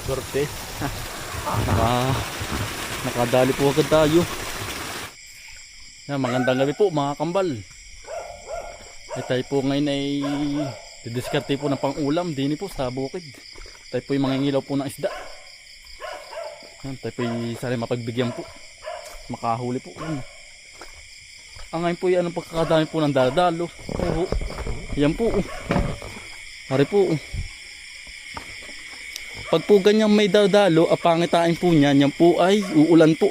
Swerte. Nakadali po agad tayo. Yan, magandang gabi po mga kambal. Tayo po ngayon ay didiskarte po ng pang-ulam din po sa bukid. Tayo po yung mangingilaw po ng isda. Yan, tayo po yung sali mapagbigyan po. Makahuli po. Ang ngayon po yan ang pagkakadami po ng daladalo. Yan po. Hari po. Pag po ganyang may daladalo, pangitain po niyan, yan po ay uulan po.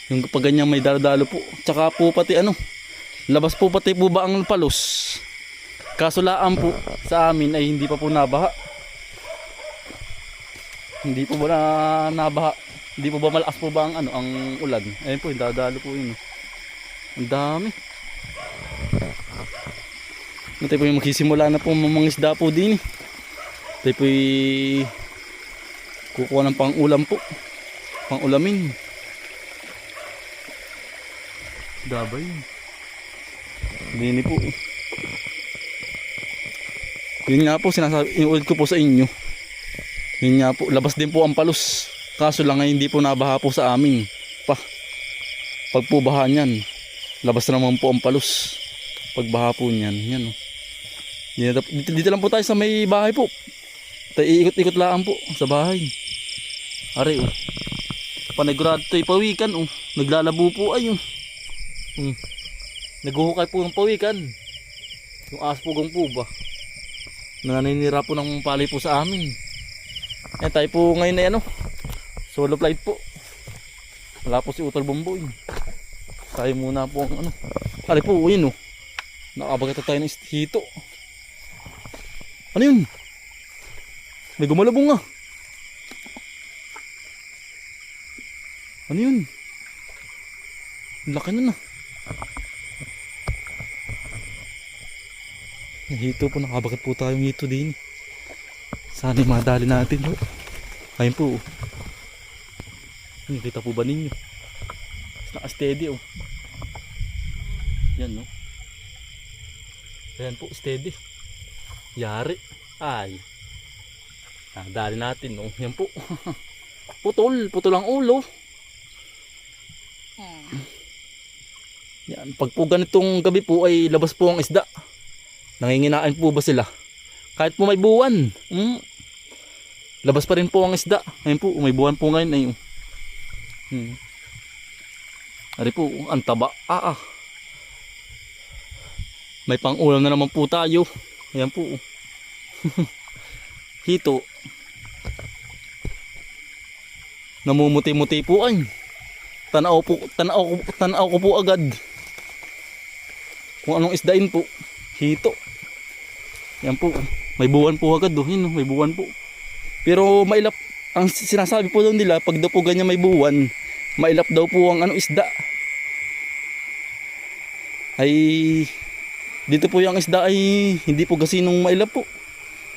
Yung pag ganyang may daladalo po. Tsaka po pati labas po pati po ba ang palos. Kasulaan po sa amin ay hindi pa po nabaha. Hindi po ba nabaha? Hindi po ba malakas po ba ang ulan? Ayun po, yung daladalo po yun. Ang dami. Tayo po yung magsisimula na po mamangisda po din. Tayo po yung kukuha ng pang-ulam po. Pang-ulamin. Dabay. Dini po. Yun nga po, inuulit ko po sa inyo. Yun nga po, labas din po ang palos. Kaso lang ay hindi po nabaha po sa amin. Pag po baha niyan, labas na naman po ang palos. Pag baha po niyan, yan. Dito lang po tayo sa may bahay po. Tayo iikot-ikot lang po sa bahay. Are panigurado tayo pawikan naglalabo po ay naguhukay po ng pawikan. Yung aspugong po ba naninira po ng palay po sa amin. Tayo po ngayon ay solo flight po. Wala po si Utol Bomboy. Tayo muna po ang are po yun nakabagat tayo ng hito. Ano yun? May gumalabong nga. Ano yun? Laki na. Hito po, nakabagat po tayong hito din. Sana madali natin. Ayun po. Nakita po ba ninyo? Naka-steady Yan Ayan po, steady. Yari. Ay. Dali natin Yan po. Putol ang ulo. Yan, pag po ganitong gabi po ay labas po ang isda. Nanginginaan po ba sila? Kahit po may buwan. Labas pa rin po ang isda. Ayun po, may buwan po ngayon Ari po, ang taba. May pang-ulam na naman po tayo. Ayan po. Hito. Namumuti-muti po ay. Tanaw ko po agad. Kung anong isdain po. Hito. Yan po. May buwan po agad may buwan po. Pero mailap. Ang sinasabi po daw nila, pag daw po ganyan may buwan, mailap daw po ang isda. Ay dito po yung isda ay hindi po gasinong mailap po.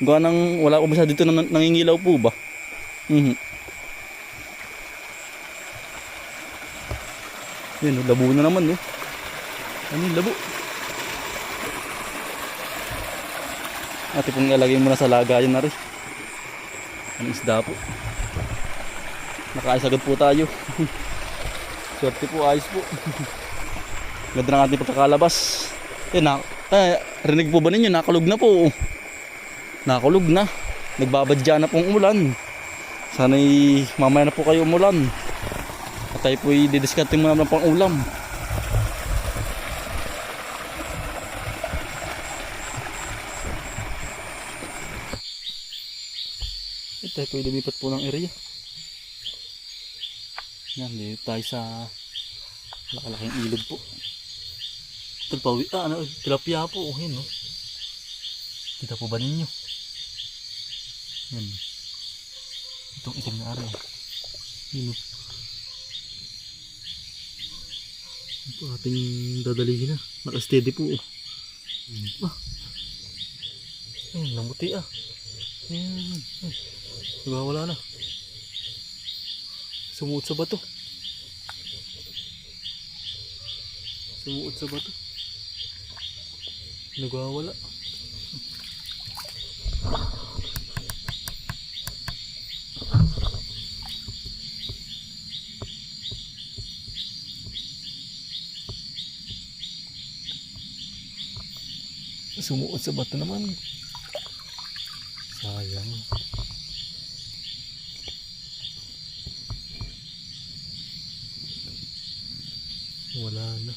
Gawa nang wala po masyado dito nangingilaw po ba? Yan labo na naman Ano yung labo? Ate pong ilalagay muna sa lagayan na rin. Ang isda po. Nakaayos agad po tayo. Swerte po, ayos po. Ganda ng ating pagkakalabas. Rinig po ba ninyo? Nakulog na po. Nakulog na. Nagbabadya na pong umulan. Sana'y mamaya na po kayo umulan. At tayo po i-didiskarte muna ng pang-ulam. Tayo po lumipat po ng area. Yan, dito tayo sa lakalaking ilog po. Tilapia po. Yan kita po ba ninyo? Yan. Itong itim na araw. Yan ito ating dadalihin na. Naka-steady po Ayun, namuti Ayan. Wala na. Sumuot sa bato. Nagwawala. sumuot sa bato naman. Sayang. Wala na.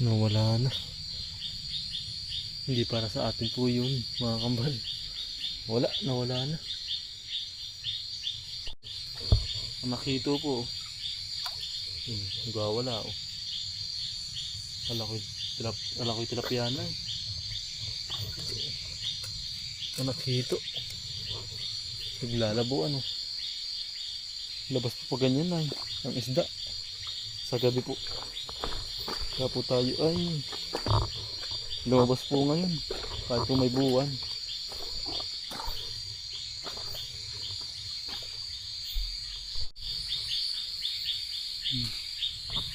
Nawala na. Hindi para sa atin po yun, mga kambal. Nawala na. Nakito po. Nagwawala oh. Alakoy tilapia na eh. Nakito. Naglalabo ano. Labas po pa ganyan na ang isda. Sa gabi po. Kaya po tayo ay lumabas po ngayon. Kahit po may buwan.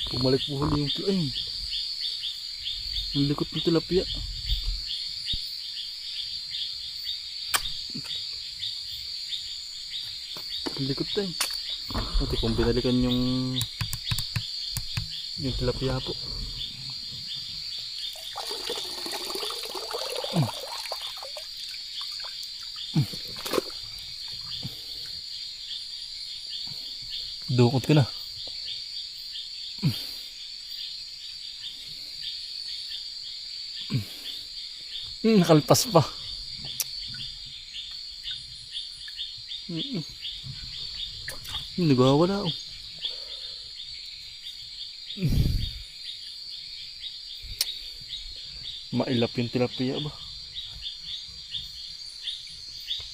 Pumalik po huli yung ay. Ang likot ng tilapia. Ang likot tayo. Pati kung binalikan yung tilapia po. Dukot ko na. Nakalpas pa. Nagwawala oh. Mailap yung tilapia ba?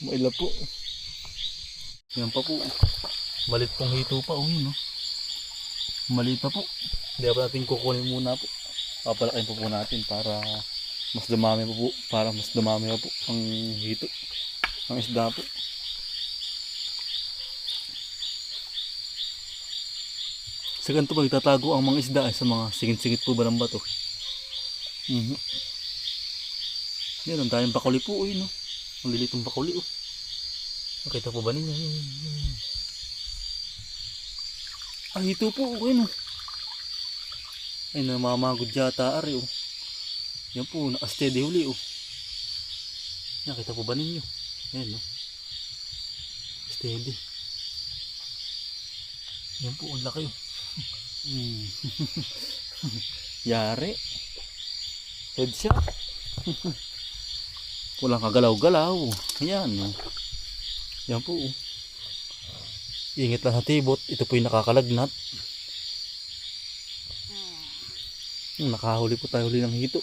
Mailap po. Yan pa po. Malit pong hito pa oh yun no. Malit pa po. Hindi pa natin kukunin muna po. Papalakin po natin para mas dumami po, para mas dumami po ang hito, ang isda po. Sa ganito ba itatago ang mga isda ay sa mga singit-singit po ba ng bato? Yan ang tayong bakuli po no? Ang lilitong bakuli oh. Nakita po ba ninyo? Ang hito po okay no. Ay namamagod yata ari oh. Yan po, naka-steady huli oh. Nakita po ba ninyo? Yan no. Steady. Yan po, ang laki oh. Yari. Headshot. Walang kagalaw-galaw. Ayan oh. Yan po oh. Ingit lang sa tibot. Ito po yung nakakalagnat. Nakahuli po tayo huli ng hito.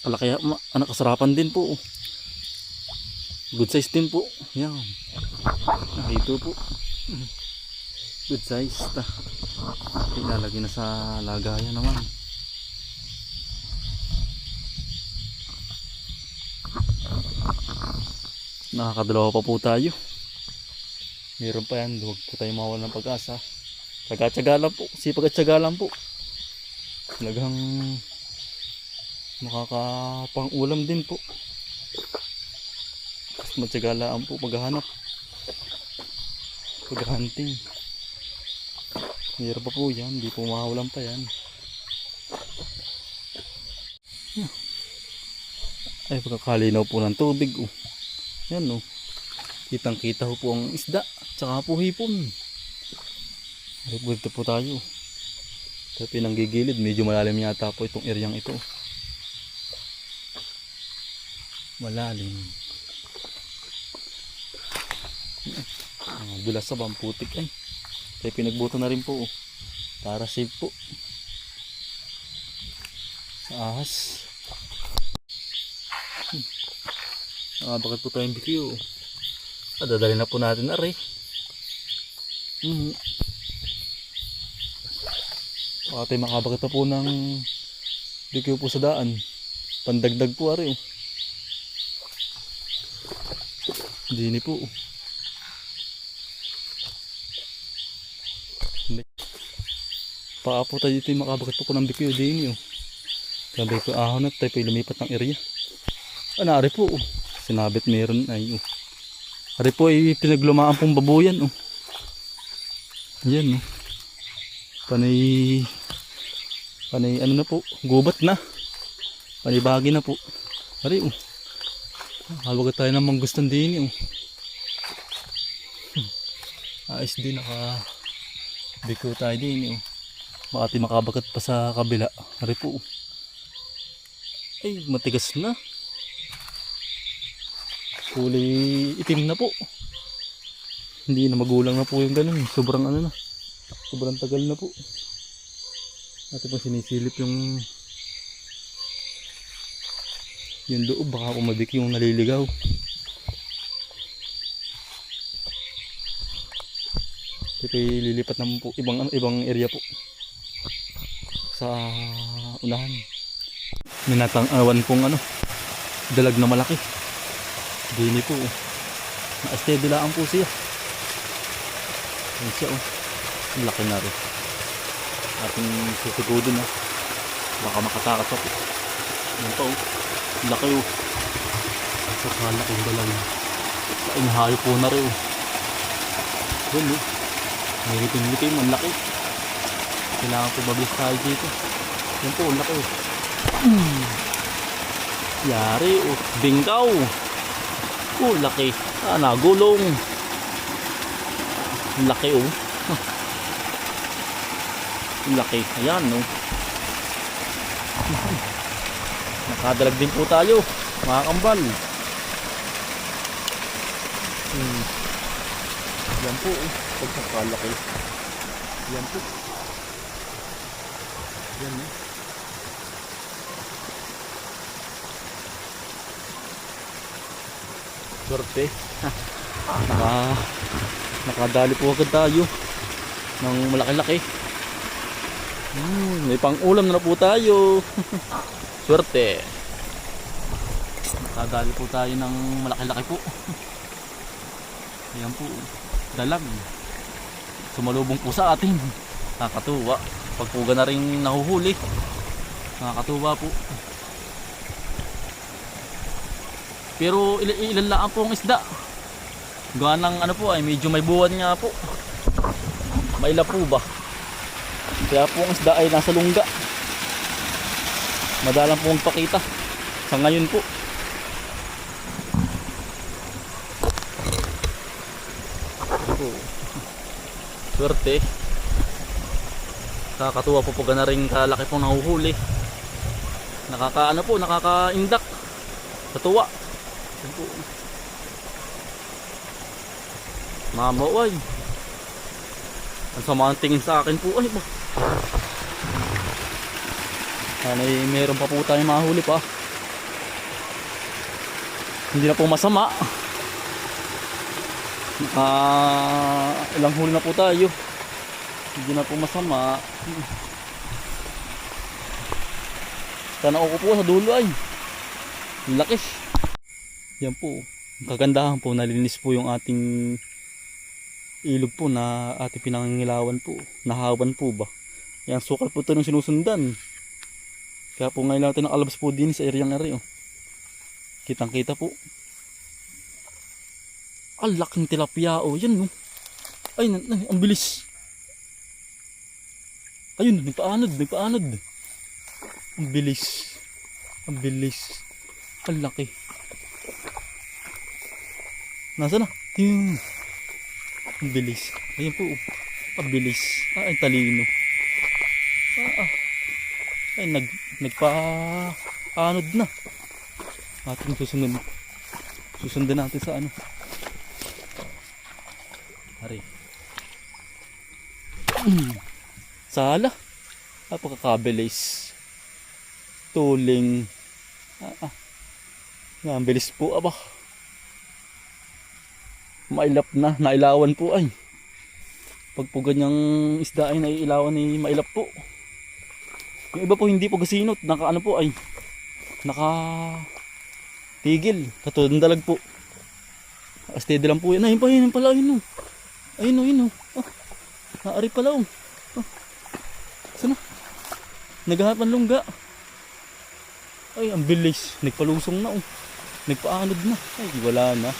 Kaya anak kasarapan din po. Good size din po. Yan. Hito po. Good size. Ilalagay na sa lagayan naman. Nakakadalawa pa po tayo. Meron pa yan. Huwag po tayo mawala ng pag-asa. Tsaga-tsaga lang po. Sipag at tsaga lang po. Talagang makakapang-ulam din po. Mas matsyagalaan po paghahanap. Paghahunting. Mayroon pa po yan. Hindi po makawalan pa yan. Ay pagkakalinaw po ng tubig. Oh. Yan oh. Kitang kita po ang isda. Tsaka po hipon. Dito po tayo. Sa pinanggigilid, medyo malalim yata po itong areang ito. Malalim. Dulas sa bamputik ay. Kaya pinagbuto na rin po. Para safe po. Sa ahas. Bakit po tayong bikyo? Dadali na po natin na rin. Bakit makabakit na po ng bikyo po sa daan. Pandagdag po ari oh. Dini po. Paapo tayo dito yung makabakit po ng bikyo dini oh. Sabi ko ahon at tayo po lumipat ng area. Nari po oh. Sinabit meron ay oh. Ari po ay pinaglumaan pong babuyan. Oh. Ayan. Oh. Panay ano na po. Gubat na. Panibagi na po. Ari oh. Hawagat tayo namang gustong din. Oh. Ayos din. Biko tayo din. Oh. Baka makabagat pa sa kabila. Ari po. Oh. Ay matigas na. Kulay itim na po. Hindi na magulang na po yung ganun. Sobrang ano na. Sobrang tagal na po. Ito po sinisilip yung loob. Baka umabik yung naliligaw. Ito lilipat naman po. Ibang area po. Sa unahan. Minatang awan pong dalag na malaki. Dini po. Na-steady lang po siya. Ayan siya oh. Laki na rin. Ating susugodin na. Baka makatakas ako. Ayan pa oh. Laki oh. Sakalaki yung dalang. Inahayo po na rin oh. Ayan oh. May litim-litim. Ang laki. Kailangan po mabilis tayo dito. Ayan po. Ang laki oh. Yari oh. Bingkaw. Oh, laki. Nagulong. Laki oh. Laki. Ayan no. Nakadalag din po tayo. Mga kambal. Yan po oh. Pagkakalaki. Yan po. Yan eh. Swerte. Nakadali po agad tayo ng malaki-laki. May pang ulam na po tayo. Swerte. Nakadali po tayo ng malaki-laki po. Ayan po. Dalag. Sumalubong po sa atin. Nakakatuwa. Pagpuga na rin nahuhuli. Nakakatuwa po. Pero ilan lang po ang isda. Gawa ng po ay medyo may buwan nga po. Maila po ba? Kaya po ang isda ay nasa lungga. Madalang po magpakita. Sa ngayon po. Swerte. Nakakatuwa po pag na rin kalaki pong nahuhuli. Nakaka-indak. Katuwa. Mamaway. Ang sama ang tingin sa akin po ay ba. Meron pa po tayong mahuli pa. Hindi na po masama. Ilang huli na po tayo. Hindi na po masama. Tanaw ko po sa dulo ay laki. Yan po. Kagandahan po. Nalinis po yung ating ilog po na ating pinangangilawan po. Nahawan po ba. Yan sukal po ito ng sinusundan. Kaya po ngayon natin nakalabas po din sa areang area. Oh. Kitang kita po. Ang laking tilapia. Oh, yan no. Ay, ang bilis. Ayun, nagpaanod. Ang bilis. Ang laki. Nasaan na? Yung ang bilis. Ayun po. Ang bilis. Ay, talino. Ay, nagpa-anod na. Ating susunod. Susundan natin sa Hari. Sala. Napakakabilis. Tuling. Ang bilis po aba. Mailap na. Nailawan po ay. Pag po ganyang isda ay nailawan ay mailap po. Yung iba po hindi po gasinot. Po ay. Tigil. Katulad ng dalag po. Steady lang po yan. Ayun pala. Ayun o. Naari pala o. Saan na? Naghahanap ng lungga. Ay, ang bilis. Nagpalusong na o. Nagpaanod na. Ay, wala na.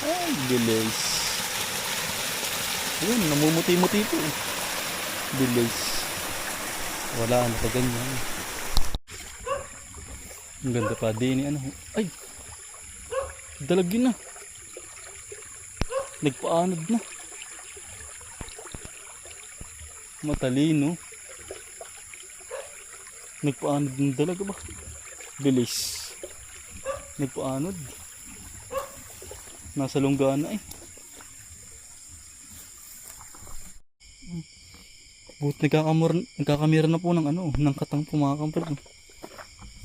Ay, Bilis. Ayun, namumuti-muti po. Bilis. Wala na pa ganyan. Ang ganda pa din ano. Ay! Dalagin na. Nagpaanod na. Matalino. Nagpaanod ng dalaga ba? Bilis. Nagpaanod. Nasa lunggaan na eh. Buti nagkakamera na po ng ano, ng katang pumakampal.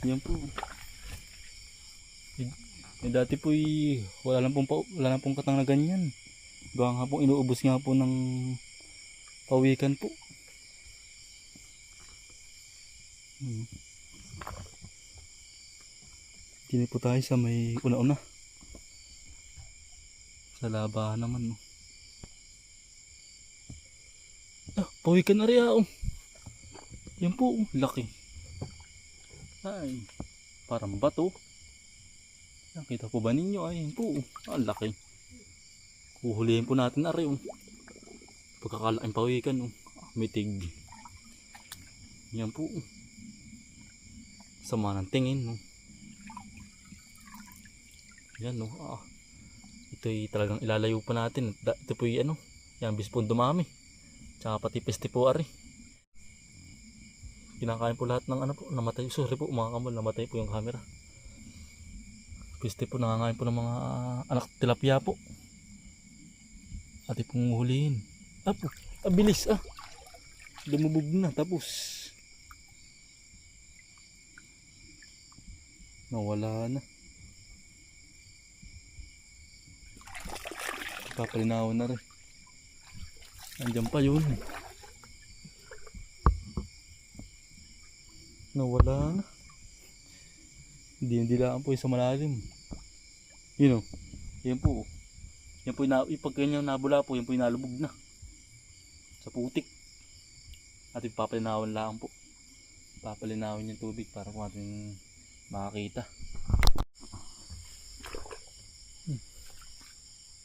Yan po. Dati po wala lang pong katang na ganyan. Gawa nga po inuubos nga po ng pawikan po. Dini po tayo sa may una-una. Sa labahan naman. Pawikan na rin oh. Yan po, laki. Ay, parang bato. Nakita po ba ninyo? Ay, yan po, laki. Kuhulihin po natin na rin. Pagkakalaking pawikan, mitig. Yan po. Sama ng tingin. Yan ito'y talagang ilalayo pa natin. Ito po yan bis po dumami. Tsaka pati peste po ari. Kinakain po lahat ng namatay. Sorry po mga kambal, namatay po yung camera. Peste po nangangain po ng mga anak tilapia po. Ati pong hulihin. Bilis lumubog na tapos. Nawala na. Papalinawan na rin. Andiyan pa yun. Nawala na. Hindi lang po sa malalim. Yun yan po. Yan po pag ganyan nabula po, yan po inalubog na. Sa putik. At papalinawan lang po. Papalinawan yung tubig para po natin makakita.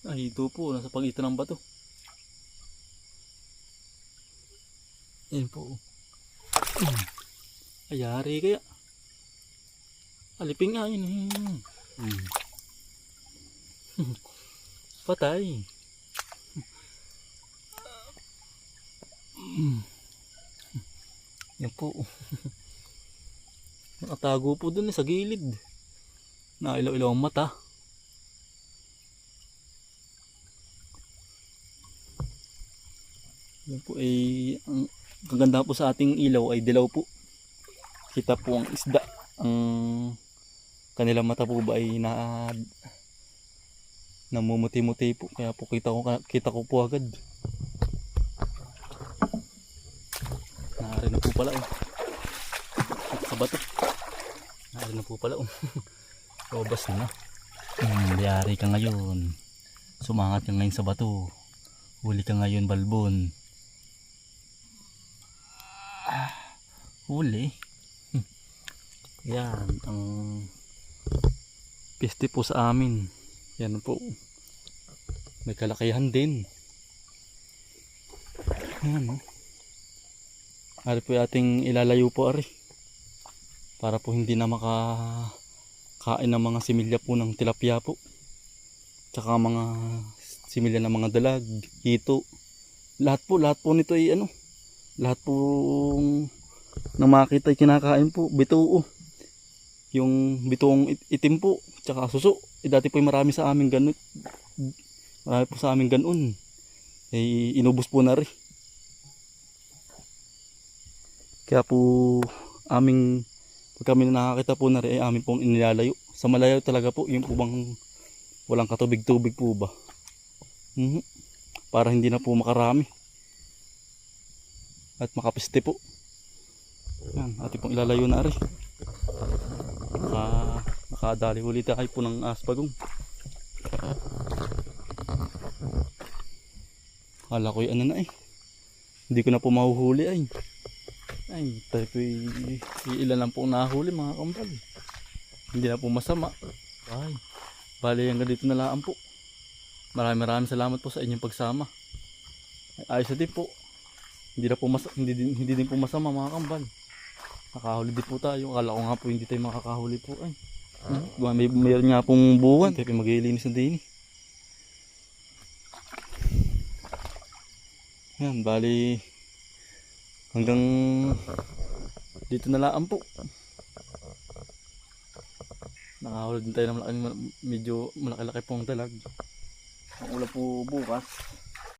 Ito po, nasa pagitan ng bato. Yan po. Ayari kaya. Aliping nga yun. Patay. Yan po. Nakatago po dun sa gilid. Nailaw-ilaw ang mata. Yan po ang kaganda po sa ating ilaw ay dilaw po. Kita po ang isda. Ang kanilang mata po ba ay namumuti-muti po. Kaya po kita ko po agad. Naarin na po pala sa bato. Naarin na po pala Lobas na. Diyari ka ngayon. Sumangat ka ngayon sa bato. Huli ka ngayon balbon. Huli. Yan ang piste po sa amin. Yan po. May kalakihan din. Yan Ari po ating ilalayo po ari. Para po hindi na makakain ng mga similya po ng tilapia po. Tsaka mga similya ng mga dalag, hito. Lahat po nito ay lahat po na makita ay kinakain po, bituo. Yung bituong itim po, tsaka suso. Dati po ay marami sa amin ganun. Marami po sa amin ganun. Inubos po na rin. Kaya po pag kami nakakita po na rin ay amin pong inilalayo. Sa malayo talaga po, yung po bang walang katubig-tubig po ba. Para hindi na po makarami. At makapiste po. Yan, ating pong ilalayo na rin. Nakadali ulit tayo po ng asbagong. Kala ko yung hindi ko na po mahuhuli ay. Tayo po ilan lang po nahuli mga kambal. Hindi na po masama. Bali hanggang dito na lang po. Maraming salamat po sa inyong pagsama. Ayos na din po. Hindi din po masama mga kambal. Nakahuli din po tayo. Akala ko nga po hindi tayo makakahuli po. Ay. Mayroon nga pong buwan. Tayo mag-iilinis na din. Yan, bali hanggang dito na lang po. Nakahuli din tayo ng medyo malaki-laki pong dalag. Ang ulam po bukas.